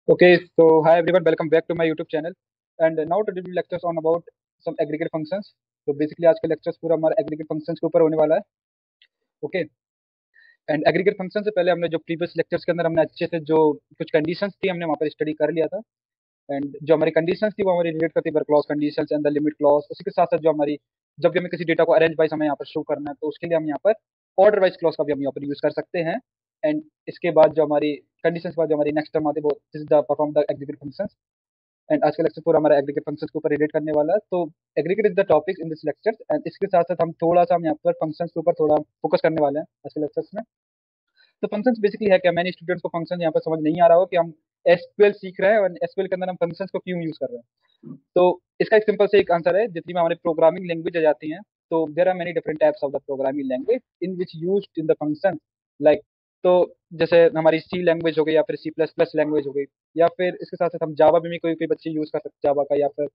Okay, so hi everyone, welcome back to my YouTube channel. And now today we lectures on about some aggregate functions. तो basically आज का lectures पूरा हमारा aggregate functions के ऊपर होने वाला है. Okay, and aggregate functions से पहले हमने जो previous lectures के अंदर हमने अच्छे से जो कुछ conditions थी हमने वहाँ पर study कर लिया था. एंड जो हमारी कंडीशंस थी वो हमारी रिलेट करती है clause conditions and the limit clause. उसी के साथ साथ जो हमारी जब भी हमें किसी डेटा को अरेंज वाइज हमें यहाँ पर शो करना है तो उसके लिए हम यहाँ पर ऑर्डर वाइज क्लॉज का भी हम यहाँ पर यूज कर सकते हैं. एंड इसके बाद जो हमारी कंडीशंस के बाद जो हमारी नेक्स्ट टर्म आती है वो this is the perform the aggregate functions. And आज का लेक्चर पूरा हमारा एग्रीगेट फंक्शंस के ऊपर रिलेट करने वाला है. तो aggregate is the topic in this lecture and इसके साथ साथ हम थोड़ा सा हम यहाँ पर फंक्शंस के ऊपर थोड़ा फोकस करने वाले हैं आज के लेक्चर्स में. तो फंक्शंस बेसिकली है क्या, मैंने स्टूडेंट्स को फंक्शन यहाँ पर समझ नहीं आ रहा हो कि हम एसक्यूएल सीख रहे हैं और एसक्यूएल के अंदर हम फंक्शंस को क्यों यूज कर रहे हैं. तो इसका एक सिंपल से एक आंसर है, जितनी भी हमारी प्रोग्रामिंग लैंग्वेज आ जाती हैं तो there are many different types of the programming language in which used in the function. Like तो जैसे हमारी सी लैंग्वेज हो गई या फिर सी प्लस प्लस लैंग्वेज हो गई, या फिर इसके साथ साथ हम जावा भी कोई कोई बच्चे यूज कर सकते हैं जावा का, या फिर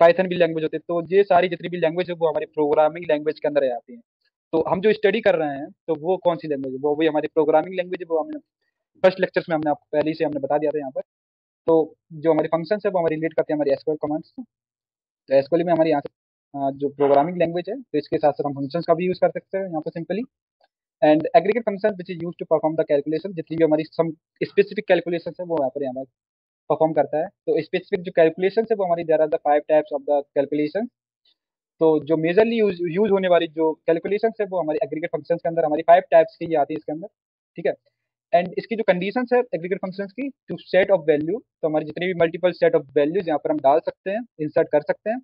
पाइथन भी लैंग्वेज होती है. तो ये सारी जितनी भी लैंग्वेज है वो हमारी प्रोग्रामिंग लैंग्वेज के अंदर आ जाती है. तो हम जो स्टडी कर रहे हैं तो वो कौन सी लैंग्वेज है, वो भी हमारी प्रोग्रामिंग लैंग्वेज है. वो हमने फर्स्ट लेक्चर्स में हमने आपको पहले से हमने बता दिया था यहाँ पर. तो जो हमारी फंक्शंस है वो हमारी रिलेट करते हैं हमारी एसक्यूएल कमांड्स. तो एसक्यूएल में हमारी यहाँ से जो प्रोग्रामिंग लैंग्वेज है तो इसके साथ साथ हम फंक्शंस का भी यूज कर सकते हैं यहाँ पर simply. And aggregate function which is use to perform the calculation, जितनी भी हमारी सम स्पेसिफिक कैलकुलेशन है वो यहाँ पर परफॉर्म करता है. तो स्पेसिफिक जो कैलकुलेशन है वो हमारी there are the 5 types of the calculation. तो जो मेजरली यूज होने वाली जो कैलकुलेशन है वो हमारी एग्रीगेट फंक्शंस के अंदर हमारी 5 टाइप्स की आती है इसके अंदर. ठीक है. एंड इसकी जो कंडीशंस है एग्रीगेट फंक्शंस की, टू सेट ऑफ वैल्यू, तो हमारी जितनी भी मल्टीपल सेट ऑफ वैल्यूज यहाँ पर हम डाल सकते हैं, इंसर्ट कर सकते हैं.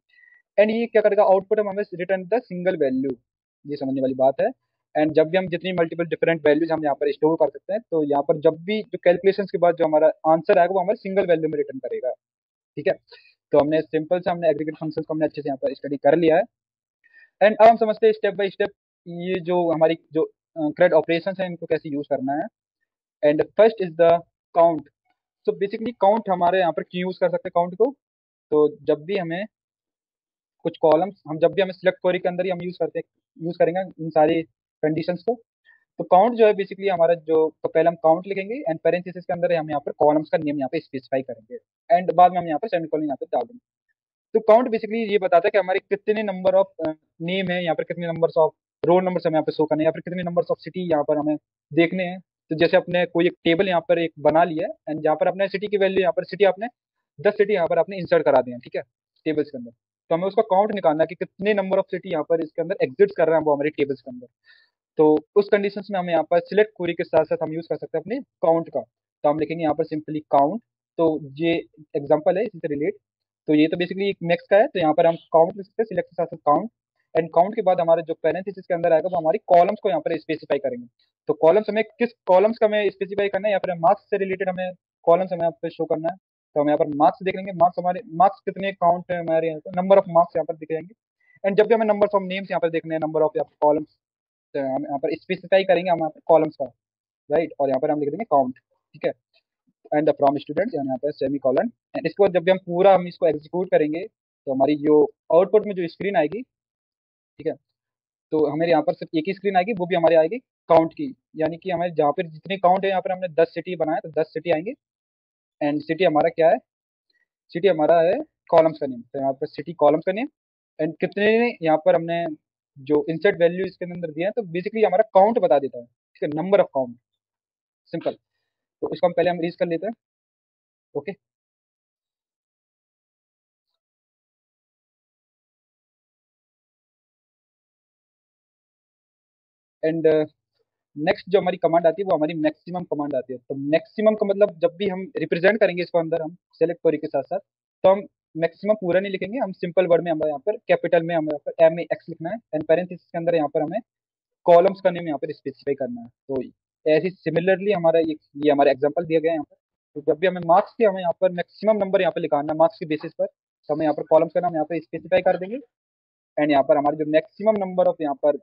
एंड ये क्या करेगा, आउटपुट हम हमें रिटर्न द सिंगल वैल्यू. ये समझने वाली बात है. एंड जब भी हम जितनी मल्टीपल डिफरेंट वैल्यूज हम यहाँ पर स्टोर कर सकते हैं तो यहाँ पर जब भी जो कैलकुलेशन के बाद जो हमारा आंसर आएगा वो हमारे सिंगल वैल्यू में रिटर्न करेगा. ठीक है. तो हमने सिंपल से हमने एग्रीगेट फंक्शंस को हमने अच्छे से यहाँ पर स्टडी कर लिया है. एंड अब हम समझते हैं स्टेप बाय स्टेप ये जो हमारी जो क्रेड ऑपरेशंस हैं इनको कैसे यूज करना है. And first is the count. So basically count हमारे यहाँ पर क्यों यूज कर सकते हैं काउंट को. तो जब भी हमें कुछ कॉलम्स हम जब भी हमें सिलेक्ट क्वेरी के अंदर ही हम यूज करेंगे इन सारी कंडीशंस को. तो काउंट जो है बेसिकली हमारा जो, तो पहले हम काउंट लिखेंगे एंड पैरेंथेसिस के अंदर हम यहाँ पर कॉलम्स का नेम यहाँ पे स्पेसिफाई करेंगे. एंड बाद में हम यहाँ पर सेमीकोलन यहाँ पे डाल देंगे. तो काउंट बेसिकली ये बताता है कि हमारे कितने नंबर ऑफ नेम है यहाँ पर, कितने नंबर्स ऑफ रोल नंबर हमें यहाँ पे शो करने हैं, या फिर कितने नंबर्स ऑफ सिटी यहाँ पर हमें देखने हैं. तो जैसे अपने कोई एक टेबल यहाँ पर एक बना लिया है एंड यहाँ पर अपने सिटी की वैल्यू यहाँ पर सिटी आपने 10 सिटी यहाँ पर आपने इंसर्ट करा दिया. ठीक है. टेबल्स के अंदर तो हमें उसका काउंट निकालना है कि कितने नंबर ऑफ सिटी यहाँ पर इसके अंदर एग्जिस्ट कर रहे हैं वो हमारे टेबल्स के अंदर. तो उस कंडीशंस में हमें यहाँ पर सिलेक्ट क्वेरी के साथ साथ हम यूज कर सकते हैं अपने काउंट का. तो हम लिखेंगे यहाँ पर सिंपली काउंट. तो ये एग्जांपल है इसी से रिलेट. तो ये तो बेसिकली एक मैक्स का है, तो यहाँ पर हम काउंट लिख सकते हैं, सिलेक्ट के साथ साथ काउंट. एंड काउंट के बाद हमारे जो पैरेंथेसिस के अंदर आएगा वो हमारी कॉलम्स को यहाँ पर स्पेसिफाई करेंगे. तो कॉलम्स हमें किस कॉलम्स का हमें स्पेसिफाई करना है, या फिर मार्क्स से रिलेटेड हमें कॉलम्स हमें यहाँ पर शो करना है. तो हम यहाँ पर मार्क्स देख लेंगे, मार्क्स हमारे मार्क्स कितने काउंट है हमारे यहाँ पर, नंबर ऑफ मार्क्स यहाँ पर दिख जाएंगे. एंड जब भी हमें नंबर ऑफ नेम्स यहाँ पर देखने हैं, नंबर ऑफ कॉलम्स, तो हम यहाँ पर स्पेसिफाई करेंगे हम यहाँ पर कॉलम्स का. राइट. और यहाँ पर हम लिख देंगे काउंट. ठीक है. एंड द फ्रॉम स्टूडेंट्स यहाँ पर सेमी कॉलन. एंड इसको जब भी हम पूरा हम इसको एग्जीक्यूट करेंगे तो हमारी जो आउटपुट में जो स्क्रीन आएगी, ठीक है, तो हमारे यहाँ पर सिर्फ एक ही स्क्रीन आएगी, वो भी हमारे आएगी काउंट की. यानी कि हमारे जहाँ पर जितने काउंट है यहाँ पर हमने 10 सिटी बनाया तो 10 सिटी आएंगे. एंड सिटी हमारा क्या है, सिटी हमारा है कॉलम्स का नेम. तो यहाँ पर सिटी कॉलम्स का नेम. एंड कितने यहाँ पर हमने जो इंसर्ट वैल्यू इसके अंदर दिया है तो बेसिकली हमारा काउंट बता देता है. ठीक है. Number of count. सिंपल. तो इसको हम पहले हम रीज कर लेते हैं. ओके. एंड नेक्स्ट जो हमारी कमांड आती है वो हमारी मैक्सिमम कमांड आती है. तो मैक्सिमम का मतलब जब भी हम रिप्रेजेंट करेंगे इसको अंदर हम सेलेक्ट क्वेरी के साथ साथ, तो हम मैक्सिमम पूरा नहीं लिखेंगे, हम सिंपल वर्ड में हमें यहाँ पर कैपिटल में हमें यहाँ पर एम ए एक्स लिखना है. एंड पैरेंथेसिस के अंदर यहाँ पर हमें कॉलम्स का नेम यहाँ पर स्पेसिफाई करना है. तो ऐसे सिमिलरली हमारा ये हमारा एग्जाम्पल दिया गया है यहाँ पर. तो जब भी हमें मार्क्स की हमें यहाँ पर मैक्सिमम नंबर यहाँ पर लिखाना है मार्क्स की बेसिस पर, तो हमें यहाँ पर कॉलम्स का नाम यहाँ पर स्पेसिफाई कर देंगे. एंड यहाँ पर हमारे जो मैक्सिमम नंबर ऑफ यहाँ पर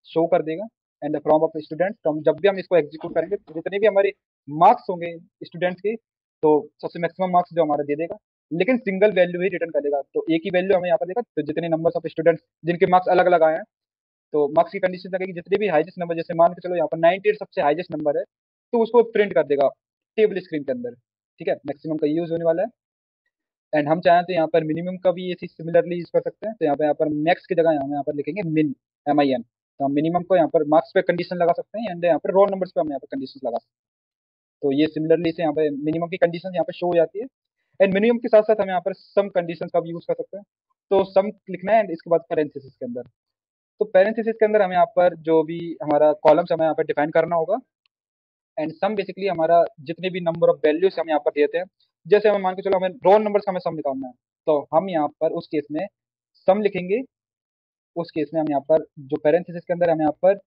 शो कर देगा. And the from of student, तो हम जब भी हम इसको एग्जीक्यूट करेंगे तो जितने भी हमारे मार्क्स होंगे स्टूडेंट्स के, तो सबसे मैक्सिमम मार्क्स जो हमारा दे देगा, लेकिन सिंगल वैल्यू ही रिटर्न करेगा. तो एक ही वैल्यू हमें यहाँ पर देगा. तो जितने नंबर ऑफ स्टूडेंट्स जिनके मार्क्स अलग अलग आए हैं, तो मार्क्स की कंडीशन लगेगी जितने भी हाईएस्ट नंबर, जैसे मान के चलो यहाँ पर 98 सबसे हाईएस्ट नंबर है, तो उसको प्रिंट कर देगा टेबल स्क्रीन के अंदर. ठीक है, मैक्सिमम का यूज होने वाला है। एंड हम चाहें तो यहाँ पर मिनिमम का भी ये चीज सिमिलरली यूज कर सकते हैं। तो यहाँ पर मैक्स की जगह हम यहाँ पर लिखेंगे मिन, MIN। तो हम मिनिमम को यहाँ पर मार्क्स पे कंडीशन लगा सकते हैं, एंड यहाँ पर रोल नंबर्स पे हम यहाँ पर कंडीशन लगा सकते हैं। तो ये सिमिलरली से यहाँ पे मिनिमम की कंडीशन यहाँ पे शो हो जाती है। एंड मिनिमम के साथ साथ हम यहाँ पर सम कंडीशन का भी यूज कर सकते हैं। तो सम लिखना है, एंड इसके बाद पैरेंथेसिस के अंदर। तो पैरेंथेसिस के अंदर हमें यहाँ पर जो भी हमारा कॉलम्स हमें यहाँ पर डिफाइन करना होगा। एंड सम बेसिकली हमारा जितने भी नंबर ऑफ वैल्यूज हम यहाँ पर देते हैं, जैसे हमें मान के चलो हमें रोल नंबर से हमें सम निकालना है, तो हम यहाँ पर उस केस में सम लिखेंगे। उस केस में हम यहाँ पर जो पैरेंथेसिस के अंदर हमें यहाँ पर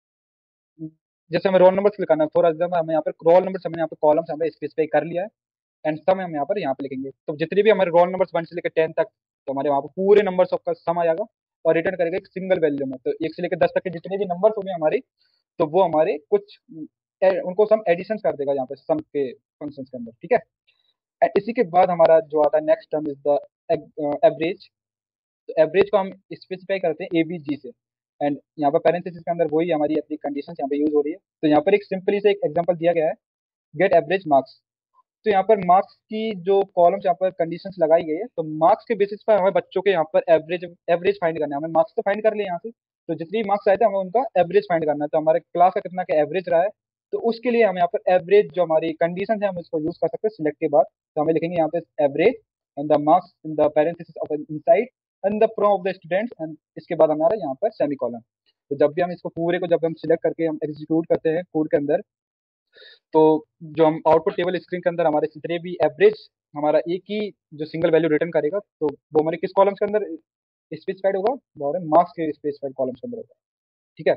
जैसे हमें रोल नंबर निकालना है, फॉर एग्जाम्पल हमें यहाँ पर रोल नंबर हमने यहाँ पर कॉलम्स हमें स्पेसिफाई कर लिया है। एंड सम हम यहाँ पर लिखेंगे, तो जितने भी हमारे रोल नंबर 1 से लेकर 10 तक, तो हमारे वहाँ पर पूरे नंबर्स का सम आ जाएगा। और रिटर्न करेगा एक सिंगल वैल्यू में। तो 1 से लेकर 10 तक के जितने भी नंबर्स होंगे हमारे, तो वो हमारे कुछ उनको सम एडिशन कर देगा यहाँ पे सम के फंक्शंस के अंदर, ठीक है। एंड इसी के बाद हमारा जो आता है next term is the average. तो एवरेज को हम स्पेसिफाई करते हैं एवीजी से। एंड यहाँ पर पैरेंथेसिस के अंदर वही हमारी अपनी कंडीशन यहाँ पे यूज हो रही है। तो यहाँ पर एक सिंपली से एक एग्जांपल दिया गया है, गेट एवरेज मार्क्स। तो यहाँ पर मार्क्स की जो कॉलम्स यहाँ पर कंडीशंस लगाई गई है, तो मार्क्स के बेसिस पर हमें बच्चों के यहाँ पर एवरेज एवरेज फाइंड करना है। हमें मार्क्स तो फाइंड कर लिए यहाँ से, तो जितनी मार्क्स आए थे हमें उनका एवरेज फाइंड करना है। तो हमारे क्लास का कितना का एवरेज रहा है, तो उसके लिए हम यहाँ पर एवरेज जो हमारी कंडीशन है हम इसको यूज कर सकते हैं सिलेक्ट के बाद। तो हमें लिखेंगे यहाँ पे average and the marks in the parenthesis of inside and the from of the students, and इसके बाद हमारा यहाँ पर सेमीकोलन। तो जब भी हम इसको पूरे को जब हम सिलेक्ट करके हम एग्जीक्यूट करते हैं कोड के अंदर, तो जो हम आउटपुट टेबल स्क्रीन के अंदर हमारे जितने भी एवरेज हमारा एक ही जो सिंगल वैल्यू रिटर्न करेगा, तो वो हमारे किस कॉलम्स के अंदर स्पेसिफाइड होगा, वो हमारे मार्क्स के स्पेसिफाइड कॉलम्स के अंदर होगा, ठीक है।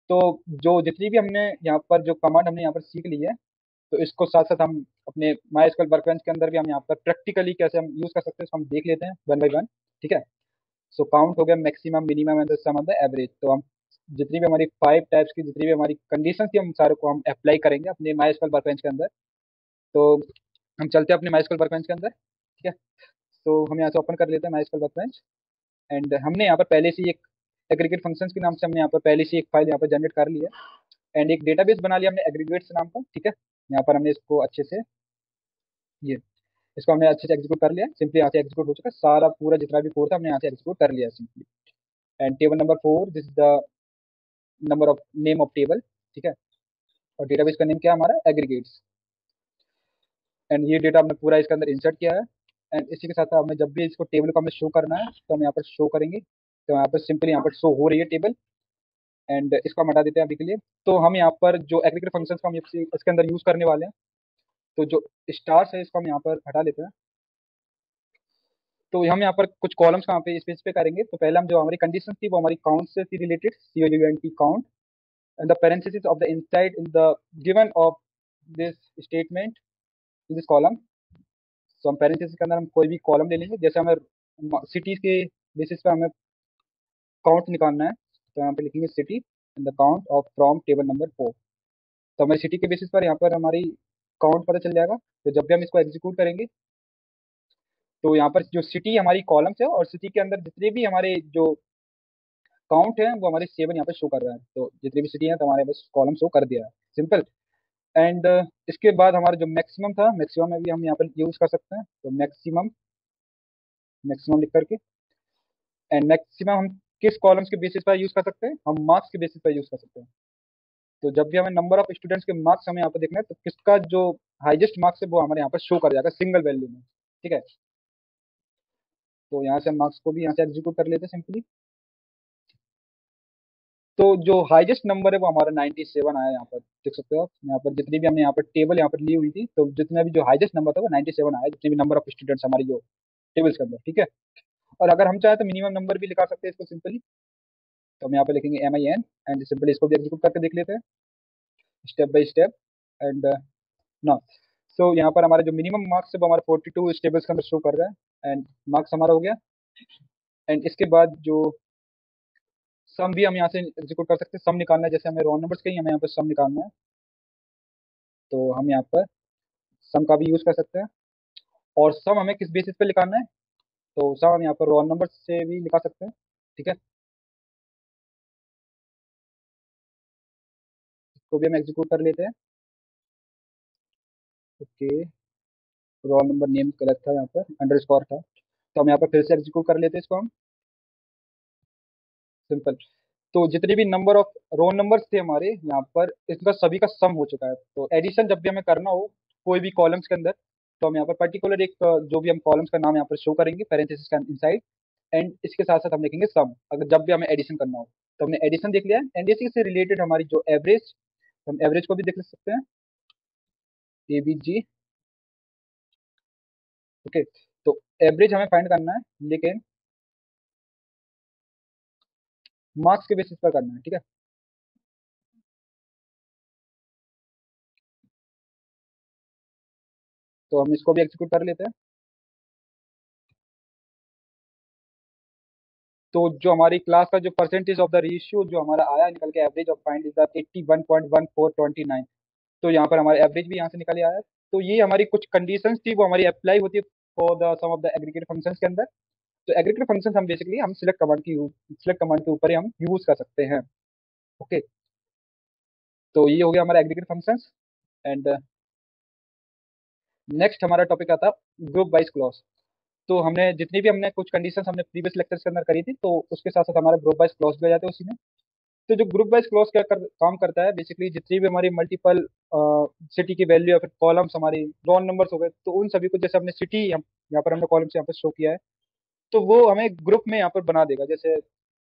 तो जो जितनी भी हमने यहाँ पर जो कमांड हमने यहाँ पर सीख ली है, तो इसको साथ साथ हम अपने माई एसक्यूएल वर्कबेंच के अंदर भी हम यहाँ पर प्रैक्टिकली कैसे हम यूज कर सकते हैं, इसको हम देख लेते हैं वन बाई वन, ठीक है। सो काउंट हो गया maximum, minimum and the sum of the average. तो हम जितनी भी हमारी 5 टाइप्स की जितनी भी हमारी कंडीशन थी, हम सारे को हम अप्लाई करेंगे अपने माई एसक्यूएल वर्कबेंच के अंदर। तो हम चलते हैं अपने माई एसक्यूएल वर्कबेंच के अंदर, ठीक है। तो हम यहाँ से ओपन कर लेते हैं माई एसक्यूएल वर्कबेंच। एंड हमने यहाँ पर पहले से ही एक एग्रीगेट फंक्शंस के नाम से हमने यहाँ पर पहले से एक फाइल यहाँ पर जनरेट कर ली है। एंड एक डेटाबेस बना लिया हमने एग्रीगेट्स नाम का, ठीक है। यहाँ पर हमने इसको अच्छे से ये इसको हमने अच्छे से एग्जीक्यूट कर लिया। सिंपली यहाँ से एग्जीक्यूट हो चुका है सारा पूरा जितना भी कोड था, हमने यहाँ से एग्जीक्यूट कर लिया simply. And table number 4, this is the number of name of table, ठीक है। और डेटाबेस का नेम क्या है हमारा, एग्रीगेट्स। एंड ये डेटा हमने पूरा इसके अंदर इंसर्ट किया है। एंड इसी के साथ हमें जब भी इसको टेबल को हमें शो करना है, तो हम यहाँ पर शो करेंगे। तो यहाँ पर सिंपली यहाँ पर शो हो रही है टेबल। एंड इसको हम हटा देते हैं अभी के लिए। तो हम यहाँ पर जो एग्रीगेट फंक्शंस को हम इसके अंदर यूज करने वाले हैं, तो जो स्टार्स है इसको हम यहाँ पर हटा लेते हैं। तो हम यहाँ पर कुछ कॉलम्स कहाँ पे स्पेसिफाई करेंगे। तो पहले हम जो हमारी कंडीशन थी वो हमारी काउंट से थी related, COUNT count, and the parenthesis of the inside in the given of this statement in this column. तो हम पैरेंथेसिस के अंदर हम कोई भी कॉलम ले लेंगे, जैसे हमें सिटीज के बेसिस पे हमें काउंट निकालना है, तो यहाँ पे लिखेंगे city and the count of from table number 4। तो हमारी सिटी के बेसिस पर यहाँ पर हमारी काउंट पता चल जाएगा। तो जब भी हम इसको एग्जीक्यूट करेंगे, तो यहाँ पर जो सिटी हमारी कॉलम्स है, और सिटी के अंदर जितने भी हमारे जो काउंट है वो हमारे 7 यहाँ पे शो कर रहा है। तो जितनी भी सिटी है तो हमारे बस कॉलम शो कर दिया है, सिंपल। एंड इसके बाद हमारा जो मैक्सिमम था, मैक्सिमम में भी हम यहाँ पर यूज कर सकते हैं। तो मैक्सिमम, मैक्सिमम लिख करके, एंड मैक्सिमम हम किस कॉलम्स के बेसिस पर यूज कर सकते हैं, हम मार्क्स के बेसिस पर यूज कर सकते हैं। तो जब भी हमें नंबर ऑफ स्टूडेंट्स के मार्क्स हमें यहाँ पर देखना है, तो किसका जो हाईएस्ट मार्क्स है वो हमारे यहाँ पर शो कर जाएगा सिंगल वैल्यू में, ठीक है। तो यहाँ से हम मार्क्स को भी यहाँ से एग्जीक्यूट कर लेते हैं सिंपली। तो जो हाईएस्ट नंबर है वो हमारा 97 आया, यहाँ पर देख सकते हो आप। यहाँ पर जितनी भी हमने यहाँ पर टेबल यहाँ पर ली हुई थी, तो जितना भी जो हाईएस्ट नंबर था वो 97 आया, जितने भी नंबर ऑफ स्टूडेंट्स हमारी जो टेबल्स के अंदर, ठीक है। और अगर हम चाहें तो मिनिमम नंबर भी लिखा सकते हैं इसको सिंपली। तो हम यहाँ पे लिखेंगे MIN, एंड सिंपली इसको भी एग्जीक्यूट करके देख लेते हैं स्टेप बाय स्टेप। एंड ना, सो यहाँ पर हमारे जो मिनिमम मार्क्स है वो हमारे 42 इस टेबल्स के अंदर शो कर रहा है। एंड मार्क्स हमारा हो गया। एंड इसके बाद जो सम भी हम यहाँ से एग्जीक्यूट कर सकते हैं। सम निकालना है, जैसे हमें रोल नंबर्स के ही हमें यहाँ पर सम निकालना है, तो हम यहाँ पर सम का भी यूज कर सकते हैं। और सम हमें किस बेसिस पे निकालना है, तो सम हम यहाँ पर रोल नंबर से भी निकाल सकते हैं, ठीक है। इसको भी हम एग्जीक्यूट कर लेते हैं, ओके। रोल नंबर नेम गलत था, यहाँ पर अंडरस्कोर था, तो हम यहाँ पर फिर से एग्जीक्यूट कर लेते हैं इसको हम। सिंपल। तो जितने भी नंबर ऑफ रोल नंबर्स थे हमारे यहाँ पर, इसका सभी का सम हो चुका है। तो एडिशन जब भी हमें करना हो कोई भी कॉलम्स के अंदर, तो हम यहाँ पर पर्टिकुलर एक जो भी हम कॉलम्स का नाम यहाँ पर शो करेंगे पैरेंथेसिस का इनसाइड, एंड इसके साथ साथ हम लिखेंगे सम, अगर जब भी हमें एडिशन करना हो। तो हमने एडिशन देख लिया है, एंड इसी से रिलेटेड हमारी जो एवरेज, हम एवरेज को भी देख सकते हैं, ABG। ओके। तो एवरेज हमें फाइंड करना है, लेकिन मार्क्स के बेसिस पर करना है, ठीक है। तो हम इसको भी एग्जीक्यूट कर लेते हैं। तो जो हमारी क्लास का जो परसेंटेज ऑफ द रेशियो जो हमारा आया निकल के, average of find is the 81.1429। तो यहाँ पर हमारा एवरेज भी यहाँ से निकल आया है। तो ये हमारी कुछ कंडीशंस थी, वो हमारी अप्लाई होती है for the sum of the aggregate functions के अंदर। तो एग्रीगेट फंक्शंस हम बेसिकली हम सिलेक्ट कमांड के ऊपर ही हम यूज कर सकते हैं। ओके। तो ये हो गया हमारा एग्रीगेट फंक्शंस। एंड नेक्स्ट हमारा टॉपिक आता है ग्रुप वाइज क्लॉज। तो हमने जितनी भी हमने कुछ कंडीशंस हमने प्रीवियस लेक्चर्स के अंदर करी थी, तो उसके साथ साथ हमारा ग्रुप वाइज क्लॉज भी आ जाते हैं उसी में। तो जो ग्रुप वाइज क्लॉज काम करता है, बेसिकली जितनी भी हमारी मल्टीपल सिटी की वैल्यू या फिर कॉलम्स हमारी रोल नंबर्स हो गए, तो उन सभी को जैसे हमने सिटी यहाँ पर हमने कॉलम्स यहाँ पर शो किया है, तो वो हमें ग्रुप में यहाँ पर बना देगा। जैसे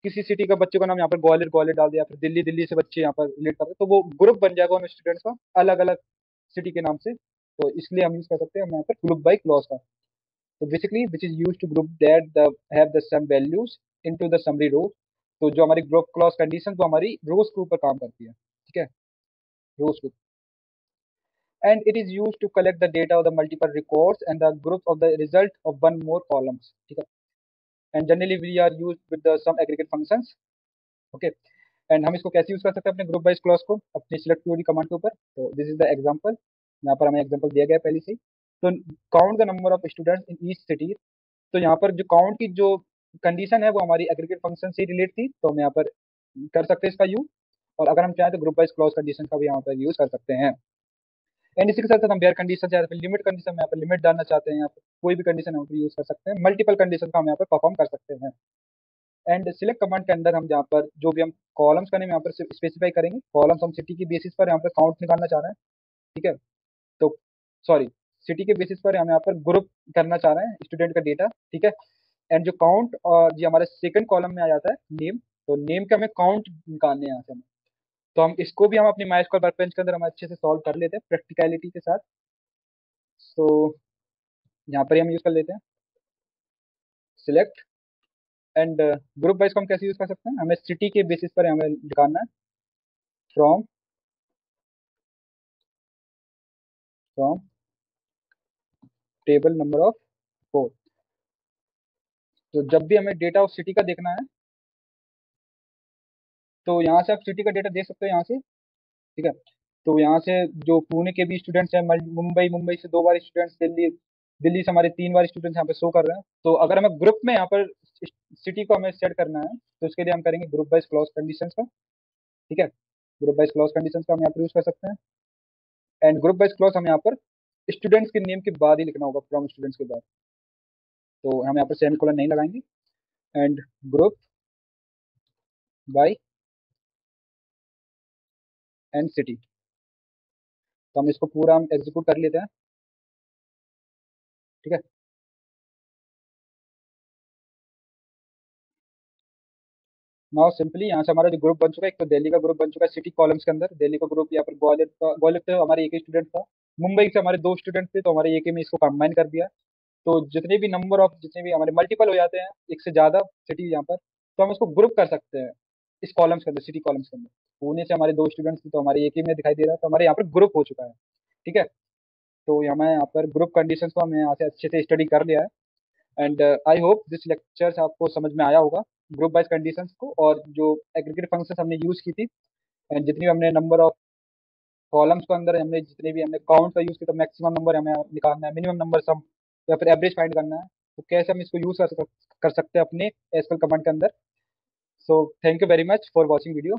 किसी सिटी का बच्चे का नाम यहाँ पर ग्वालियर ग्वालियर डाल दिया, फिर दिल्ली दिल्ली से बच्चे यहाँ पर रिलेट कर रहे, तो वो ग्रुप बन जाएगा उन स्टूडेंट्स का अलग अलग सिटी के नाम से। तो इसलिए हम यूज कर सकते हैं हम यहाँ पर ग्रुप बाई क्लॉज का। तो basically which is use to group that the have the sum values into the summary row. तो जो हमारी ग्रुप क्लॉज कंडीशन वो हमारी रोज के ऊपर काम करती है, ठीक है, रोज के। And it is use to collect the data of the multiple records and the group of the result of one more columns, ठीक है। And generally we are use with the sum aggregate functions. Okay. And हम इसको कैसे use कर सकते हैं अपने group wise clause को अपने सिलेक्ट क्वेरी कमांड के ऊपर। तो दिस इज द एग्जांपल, यहाँ पर हमें एग्जांपल दिया गया है पहले से ही। तो count the number of students in each city. तो यहाँ पर जो काउंट की जो कंडीशन है वो हमारी एग्रीगेट फंक्शन से रिलेट थी, तो हम यहाँ पर कर सकते हैं इसका यूज। और अगर हम चाहें तो ग्रुप वाइज क्लॉज कंडीशन का भी यहाँ पर यूज कर सकते हैं। एंड इसी के साथ साथ हम वेयर कंडीशन या फिर लिमिट कंडीशन में यहाँ पर लिमिट डालना चाहते हैं, यहाँ पर कोई भी कंडीशन हम यूज कर सकते हैं, मल्टीपल कंडीशन का हम यहाँ पर परफॉर्म कर सकते हैं। एंड सिलेक्ट कमांड के अंदर हम यहाँ पर जो भी हम कॉलम्स का नेम यहाँ पर स्पेसिफाई करेंगे, कॉलम्स हम सिटी की बेसिस पर यहाँ पर काउंट निकालना चाह रहे हैं, ठीक है। तो सॉरी, सिटी के बेसिस पर हम यहाँ पर ग्रुप करना चाह रहे हैं स्टूडेंट का डेटा, ठीक है। एंड जो काउंट और ये हमारे सेकंड कॉलम में आ जाता है नेम, तो नेम के हमें काउंट निकालने हैं यहाँ से हमें। तो हम इसको भी हम अपनी माइस्क्वाल वर्कबेंच के अंदर हम अच्छे से सॉल्व कर लेते हैं प्रैक्टिकलिटी के साथ। तो यहाँ पर ही हम यूज कर लेते हैं सिलेक्ट। एंड ग्रुप वाइज को हम कैसे यूज कर सकते हैं, हमें सिटी के बेसिस पर हमें निकालना है from from table number of 4। तो जब भी हमें डेटा ऑफ सिटी का देखना है, तो यहाँ से आप सिटी का डेटा देख सकते हो यहाँ से, ठीक है। तो यहाँ से जो पुणे के भी स्टूडेंट्स हैं, मुंबई मुंबई से 2 बार स्टूडेंट्स, दिल्ली दिल्ली से हमारे 3 बार स्टूडेंट्स यहाँ पे शो कर रहे हैं। तो अगर हमें ग्रुप में यहाँ पर सिटी को हमें सेट करना है, तो उसके लिए हम करेंगे ग्रुप वाइज क्लॉज कंडीशंस का, ठीक है। ग्रुप वाइज क्लॉज कंडीशंस का हम यहाँ पर यूज कर सकते हैं। एंड ग्रुप वाइज क्लॉज हम यहाँ पर स्टूडेंट्स के नेम के बाद ही लिखना होगा, फ्रॉम स्टूडेंट्स के बाद। तो हम यहाँ पर सेमीकोलन नहीं लगाएंगे। And group by and city. तो हम इसको पूरा हम एग्जीक्यूट कर लेते हैं, ठीक है। नाउ सिंपली यहाँ से हमारा जो ग्रुप बन चुका है, एक तो दिल्ली का ग्रुप बन चुका है सिटी कॉलम्स के अंदर, दिल्ली का ग्रुप यहाँ पर ग्वालियर से हमारे एक ही स्टूडेंट था, मुंबई से हमारे 2 स्टूडेंट थे, तो हमारे एक ही में इसको कंबाइन कर दिया। तो जितने भी हमारे मल्टीपल हो जाते हैं, एक से ज्यादा सिटी यहाँ पर, तो हम उसको ग्रुप कर सकते हैं इस कॉलम्स के अंदर, सिटी कॉलम्स के अंदर। पुणे से हमारे 2 स्टूडेंट्स थे, तो हमारे एक ही में दिखाई दे रहा है, तो हमारे यहाँ पर ग्रुप हो चुका है, ठीक है। तो हमें यहाँ पर ग्रुप कंडीशंस को हमें यहाँ से अच्छे से स्टडी कर लिया है। And I hope this lectures आपको समझ में आया होगा ग्रुप वाइज कंडीशंस को, और जो एग्रीगेट फंक्शंस हमने यूज की थी, एंड जितनी भी हमने नंबर ऑफ कॉलम्स के अंदर हमने जितने भी हमने काउंट का यूज किया, तो मैक्सिमम नंबर हमें निकालना है, मिनिमम नंबर सम या फिर एवरेज फाइंड करना है। तो कैसे हम इसको यूज कर सकते हैं अपने एसक्यूएल कमांड के अंदर। So thank you very much for watching video.